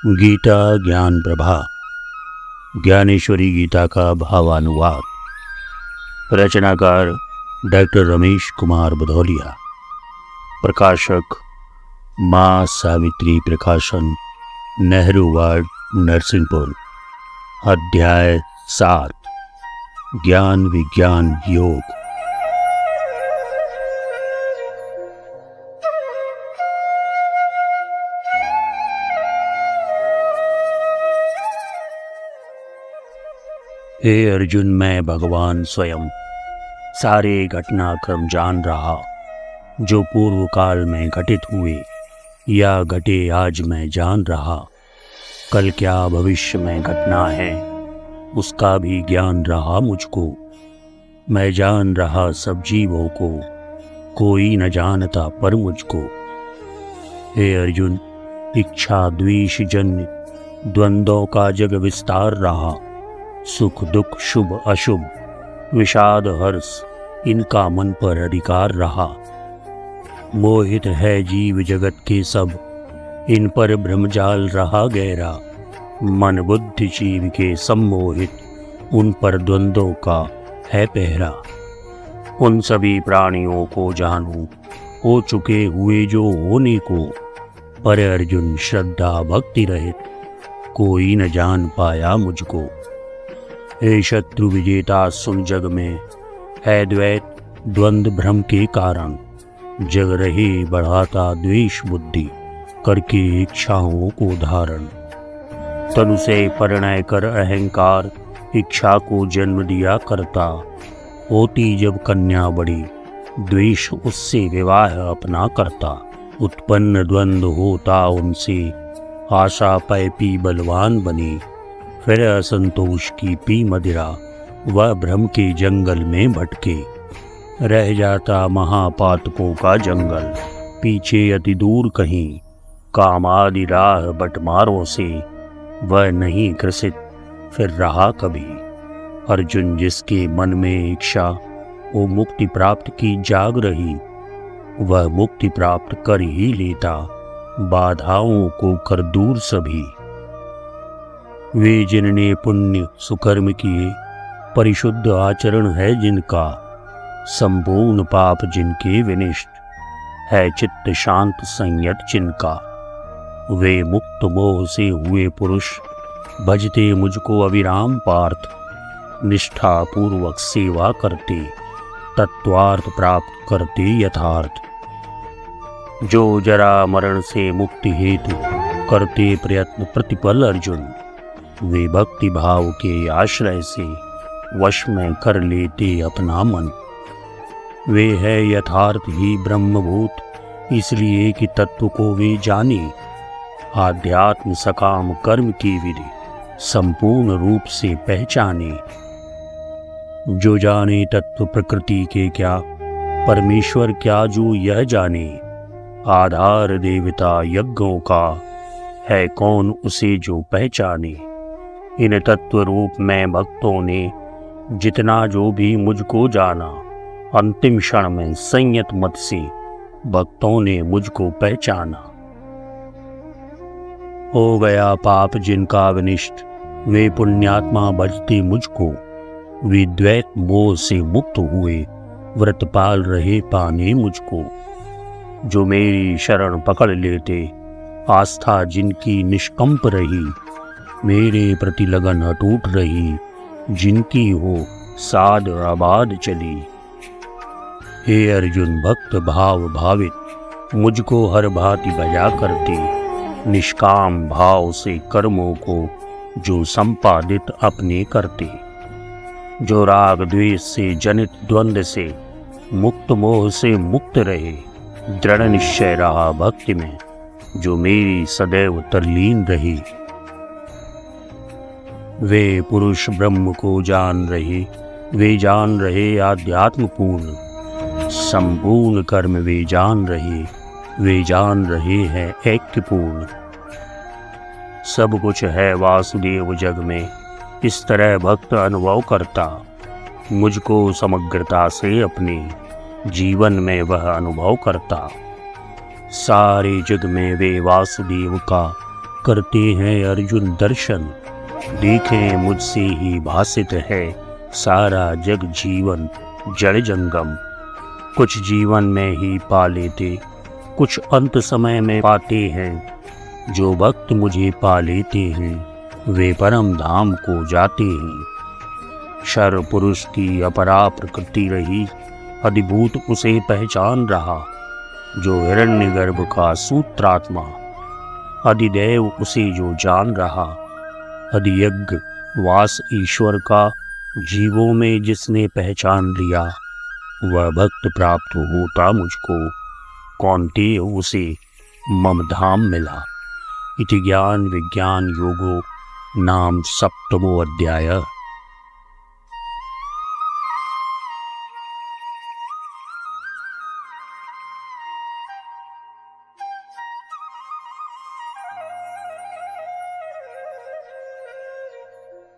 गीता ज्ञान प्रभा ज्ञानेश्वरी गीता का भावानुवाद। रचनाकार डॉक्टर रमेश कुमार बधौलिया। प्रकाशक माँ सावित्री प्रकाशन, नेहरू वार्ड, नरसिंहपुर। अध्याय 7 ज्ञान विज्ञान योग। हे अर्जुन, मैं भगवान स्वयं सारे घटनाक्रम जान रहा, जो पूर्व काल में घटित हुए या घटे आज मैं जान रहा। कल क्या भविष्य में घटना है उसका भी ज्ञान रहा मुझको। मैं जान रहा सब जीवों को, कोई न जानता पर मुझको। हे अर्जुन, इच्छा द्वेष जन्य द्वंद्वों का जग विस्तार रहा। सुख दुख शुभ अशुभ विषाद हर्ष इनका मन पर अधिकार रहा। मोहित है जीव जगत के सब, इन पर भ्रमजाल रहा गहरा। मन बुद्धि जीव के सम्मोहित, उन पर द्वंद्वों का है पहरा। उन सभी प्राणियों को जानूं, हो चुके हुए जो होने को। पर अर्जुन श्रद्धा भक्ति रहित, कोई न जान पाया मुझको। हे शत्रु विजेता, सुन जग में है द्वैत द्वंद्व भ्रम के कारण। जग रहे बढ़ाता द्वेष बुद्धि, करके इच्छाओं को धारण। तनु से परिणय कर अहंकार, इच्छा को जन्म दिया करता। होती जब कन्या बड़ी, द्वेष उससे विवाह अपना करता। उत्पन्न द्वंद्व होता उनसे, आशा पै पी बलवान बने। फिर असंतोष की पी मदिरा, वह भ्रम के जंगल में भटके। रह जाता महापातकों का जंगल, पीछे अति दूर कहीं। कामादि राह बटमारों से, वह नहीं ग्रसित फिर रहा कभी। अर्जुन, जिसके मन में इच्छा वो मुक्ति प्राप्त की जाग रही, वह मुक्ति प्राप्त कर ही लेता, बाधाओं को कर दूर सभी। वे जिनने पुण्य सुकर्म किए, परिशुद्ध आचरण है जिनका। संपूर्ण पाप जिनके विनिष्ट, है चित्त शांत संयत जिनका। वे मुक्त मोह से हुए पुरुष, भजते मुझको अविराम पार्थ। निष्ठा पूर्वक सेवा करते, तत्वार्थ प्राप्त करते यथार्थ। जो जरा मरण से मुक्ति हेतु, करते प्रयत्न प्रतिपल अर्जुन। वे भक्ति भाव के आश्रय से, वश में कर लेते अपना मन। वे है यथार्थ ही ब्रह्मभूत, इसलिए कि तत्व को वे जाने। आध्यात्म सकाम कर्म की विधि, संपूर्ण रूप से पहचाने। जो जाने तत्व प्रकृति के क्या, परमेश्वर क्या जो यह जाने। आधार देवता यज्ञों का, है कौन उसे जो पहचाने। इन तत्व रूप में भक्तों ने जितना जो भी मुझको जाना। अंतिम क्षण में संयत मत से, भक्तों ने मुझको पहचाना। हो गया पाप जिनका विनिष्ट, वे पुण्यात्मा भजते मुझको। वे द्वैत मोह से मुक्त हुए, व्रत पाल रहे पाने मुझको। जो मेरी शरण पकड़ लेते, आस्था जिनकी निष्कंप रही। मेरे प्रति लगन अटूट रही, जिनकी हो साध आबाद चली। हे अर्जुन, भक्त भाव भावित, मुझको हर भांति भजा करते। निष्काम भाव से कर्मों को जो संपादित अपने करते। जो राग द्वेष से जनित द्वंद्व से, मुक्त मोह से मुक्त रहे। दृढ़ निश्चय रहा भक्ति में, जो मेरी सदैव तल्लीन रही। वे पुरुष ब्रह्म को जान रहे, वे जान रहे आध्यात्म पूर्ण। संपूर्ण कर्म वे जान रहे, वे जान रहे हैं ऐक्यपूर्ण। सब कुछ है वासुदेव जग में, इस तरह भक्त अनुभव करता। मुझको समग्रता से अपने जीवन में वह अनुभव करता। सारे जग में वे वासुदेव का करते हैं अर्जुन दर्शन, देखें मुझसे ही भासित है सारा जग जीवन जड़ जंगम। कुछ जीवन में ही पा लेते, कुछ अंत समय में पाते हैं। जो भक्त मुझे पा लेते हैं वे परम धाम को जाते हैं। शर पुरुष की अपरा प्रकृति रही, अधिभूत उसे पहचान रहा। जो हिरण्यगर्भ का सूत्रात्मा, अधिदेव उसे जो जान रहा। अधियज्ञ वास ईश्वर का जीवों में जिसने पहचान लिया, वह भक्त प्राप्त होता मुझको, कौन्तेय उसे मम धाम मिला। इति ज्ञान विज्ञान योगो नाम सप्तमो अध्याय।